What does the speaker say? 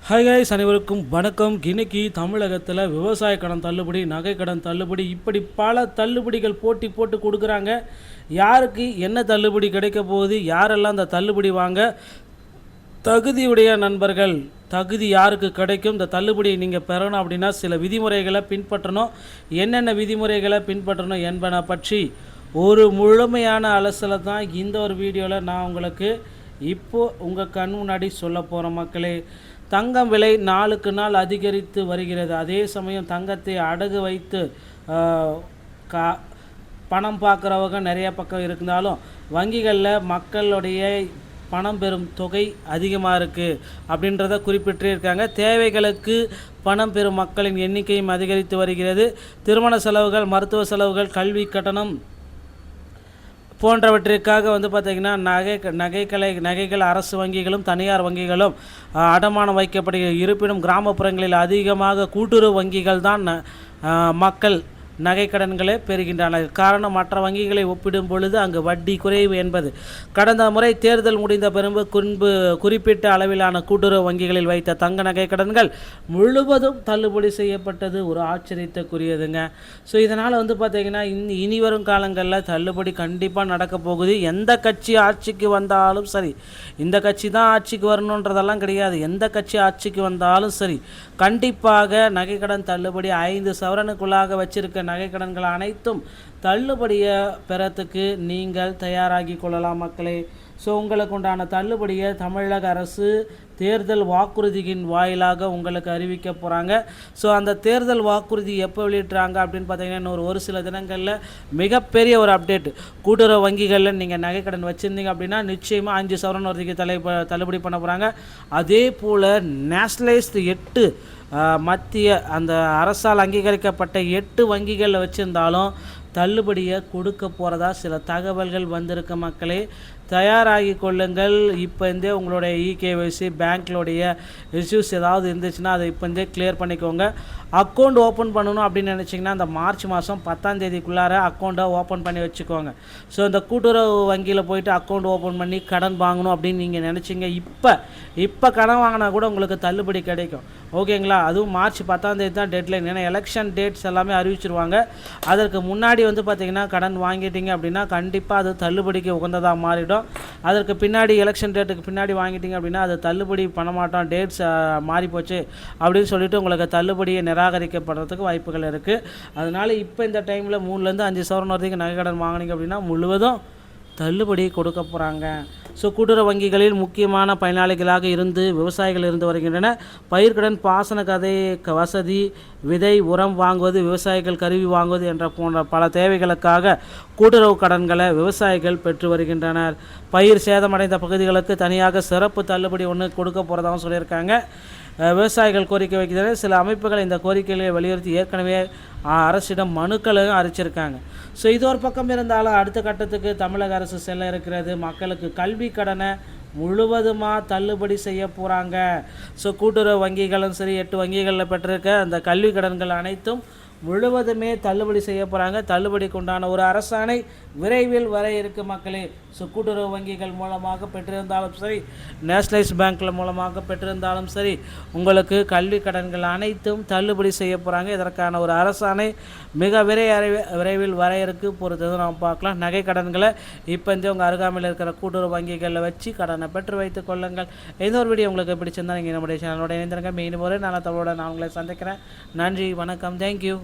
Hi guys, அனைவருக்கும் வணக்கம். இன்னைக்கு தமிழகத்தில் விவசாய கடன் தள்ளுபடி, நகை கடன் தள்ளுபடி, இப்படி பல தள்ளுபடிகள் போட்டி போட்டு கொடுக்குறாங்க. யாருக்கு என்ன தள்ளுபடி கிடைக்க போகுது, யாரெல்லாம் அந்த தள்ளுபடி வாங்க தகுதியுடைய நண்பர்கள், தகுதி யாருக்கு கிடைக்கும், இந்த தள்ளுபடியை நீங்கள் பெறணும் அப்படின்னா சில விதிமுறைகளை பின்பற்றணும். என்னென்ன விதிமுறைகளை பின்பற்றணும் என்பன பற்றி ஒரு முழுமையான அலசலை தான் இந்த ஒரு வீடியோவில் நான் உங்களுக்கு இப்போது உங்கள் கண் முன்னாடி சொல்ல போகிறேன். மக்களே, தங்கம் விலை நாளுக்கு நாள் அதிகரித்து வருகிறது. அதே சமயம் தங்கத்தை அடகு வைத்து பணம் பார்க்குறவங்க நிறைய பக்கம் இருந்தாலும் வங்கிகளில் மக்களுடைய பணம் பெறும் தொகை அதிகமாக இருக்குது அப்படின்றத குறிப்பிட்டிருக்காங்க. தேவைகளுக்கு பணம் பெறும் மக்களின் எண்ணிக்கையும் அதிகரித்து வருகிறது. திருமண செலவுகள், மருத்துவ செலவுகள், கல்வி கட்டணம் போன்றவற்றிற்காக பார்த்திங்கன்னா நகைகள் அரசு வங்கிகளும் தனியார் வங்கிகளும் அடமானம் வைக்கப்படுகிறது. இருப்பினும் கிராமப்புறங்களில் அதிகமாக கூட்டுறவு வங்கிகள் தான் மக்கள் நகைக்கடன்களை பெறுகின்றனர். காரணம், மற்ற வங்கிகளை ஒப்பிடும் பொழுது அங்கு வட்டி குறைவு என்பது. கடந்த முறை தேர்தல் முடிந்த பின்பு குறிப்பிட்ட அளவிலான கூட்டுறவு வங்கிகளில் வைத்த தங்க நகைக்கடன்கள் முழுவதும் தள்ளுபடி செய்யப்பட்டது ஒரு ஆச்சரியத்துக்குரியதுங்க. ஸோ இதனால் பார்த்திங்கன்னா இனி வரும் காலங்களில் தள்ளுபடி கண்டிப்பாக நடக்க போகுது. எந்த கட்சி ஆட்சிக்கு வந்தாலும் சரி, இந்த கட்சி தான் ஆட்சிக்கு வரணுன்றதெல்லாம் கிடையாது. எந்த கட்சி ஆட்சிக்கு வந்தாலும் சரி, கண்டிப்பாக நகைக்கடன் தள்ளுபடி 5 சவரனுக்குள்ளாக வச்சிருக்க நகைக்கடன்கள் அனைத்தும் தள்ளுபடியை பெறத்துக்கு நீங்கள் தயாராகி கொள்ளலாம் மக்களே. ஸோ உங்களுக்கு உண்டான தள்ளுபடியை தமிழக அரசு தேர்தல் வாக்குறுதியின் வாயிலாக உங்களுக்கு அறிவிக்க போகிறாங்க. ஸோ அந்த தேர்தல் வாக்குறுதி எப்போ வெளியிட்றாங்க அப்படின்னு பார்த்தீங்கன்னா ஒரு சில தினங்களில் மிகப்பெரிய ஒரு அப்டேட். கூட்டுறவு வங்கிகளில் நீங்கள் நகைக்கடன் வச்சுருந்தீங்க அப்படின்னா நிச்சயமாக 5 சவரன் வரைக்கும் தள்ளுபடி பண்ண போகிறாங்க. அதே போல் நேஷ்னலைஸ்டு 8 மத்திய அந்த அரசால் அங்கீகரிக்கப்பட்ட 8 வங்கிகளில் வச்சுருந்தாலும் தள்ளுபடியை கொடுக்க போகிறதா சில தகவல்கள் வந்திருக்க மக்களே. தயாராகி கொள்ளுங்கள். இப்போந்தே உங்களுடைய இகேஒய்சி பேங்க்களுடைய இஷ்யூஸ் ஏதாவது இருந்துச்சுன்னா அதை இப்போந்தே கிளியர் பண்ணிக்கோங்க. அக்கௌண்ட் ஓப்பன் பண்ணணும் அப்படின்னு நினச்சிங்கன்னா அந்த மார்ச் மாதம் 10ஆம் தேதிக்குள்ளார அக்கௌண்ட்டை ஓப்பன் பண்ணி வச்சுக்கோங்க. ஸோ இந்த கூட்டுறவு வங்கியில் போய்ட்டு அக்கௌண்ட் ஓப்பன் பண்ணி கடன் வாங்கணும் அப்படின்னு நீங்கள் நினச்சிங்க, இப்போ கடன் வாங்கினா கூட உங்களுக்கு தள்ளுபடி கிடைக்கும். ஓகேங்களா? அதுவும் மார்ச் 10ஆம் தேதி தான் டெட்லைன். ஏன்னா எலெக்ஷன் டேட்ஸ் எல்லாமே அறிவிச்சிருவாங்க. அதற்கு முன்னாடி பார்த்திங்கன்னா கடன் வாங்கிட்டீங்க அப்படின்னா கண்டிப்பாக அது தள்ளுபடிக்கு உகந்ததாக மாறிடும். அதற்கு பின்னாடி எலெக்ஷன் டேட்டுக்கு பின்னாடி வாங்கிட்டீங்க அப்படின்னா அது தள்ளுபடி பண்ண மாட்டோம், டேட்ஸ் மாறி போச்சு அப்படின்னு சொல்லிட்டு உங்களுக்கு தள்ளுபடியை நிராகரிக்கப்படுறதுக்கு வாய்ப்புகள் இருக்குது. அதனால் இப்போ இந்த டைமில் 3லேருந்து 5 சவரன் வரைக்கும் நகை கடன் வாங்கினீங்க அப்படின்னா முழுவதும் தள்ளுபடி கொடுக்க போகிறாங்க. ஸோ கூட்டுறவு வங்கிகளில் முக்கியமான பயனாளிகளாக இருந்து விவசாயிகள் இருந்து வருகின்றன. பயிர்க்கடன், பாசன வசதி, விதை, உரம் வாங்குவது, விவசாயிகள் கருவி வாங்குவது என்ற போன்ற பல தேவைகளுக்காக கூட்டுறவு கடன்களை விவசாயிகள் பெற்று வருகின்றனர். பயிர் சேதமடைந்த பகுதிகளுக்கு தனியாக சிறப்பு தள்ளுபடி ஒன்று கொடுக்க போகிறதாகவும் சொல்லியிருக்காங்க. விவசாயிகள் கோரிக்கை வைக்கிறார்கள். சில அமைப்புகள் இந்த கோரிக்கைகளை வலியுறுத்தி ஏற்கனவே அரசிடம் மனுக்களையும் அறிவிச்சிருக்காங்க. ஸோ இது ஒரு பக்கம் இருந்தாலும் அடுத்த கட்டத்துக்கு தமிழக அரசு செல்ல இருக்கிறது. மக்களுக்கு கல்வி கடனை முழுவதுமாக தள்ளுபடி செய்ய போகிறாங்க. ஸோ கூட்டுறவு வங்கிகளும் சரி, 8 வங்கிகளில் பெற்றிருக்க அந்த கல்வி கடன்கள் அனைத்தும் முழுவதுமே தள்ளுபடி செய்ய போகிறாங்க. தள்ளுபடிக்கு உண்டான ஒரு அரசாணை விரைவில் வர இருக்கு மக்களே. ஸோ கூட்டுறவு வங்கிகள் மூலமாக பெற்றிருந்தாலும் சரி, நேஷ்னலைஸ் பேங்க்கில் மூலமாக பெற்றிருந்தாலும் சரி, உங்களுக்கு கல்வி கடன்கள் அனைத்தும் தள்ளுபடி செய்ய போகிறாங்க. இதற்கான ஒரு அரசாணை மிக விரைவில் வர இருக்கு. பொறுத்தது நாம் பார்க்கலாம். நகை கடன்களை இப்போ உங்கள் அருகாமையில் இருக்கிற கூட்டுறவு வங்கிகளில் வச்சு கடனை பெற்று வைத்துக் கொள்ளுங்கள். இந்த ஒரு வீடியோ உங்களுக்கு பிடிச்சிருந்தா நீங்கள் நம்முடைய சேனலோட இணைந்திருங்க. மீண்டும் ஒரு நல்ல தகவலோட நான் உங்களை சந்திக்கிறேன். நன்றி, வணக்கம், தேங்க்யூ.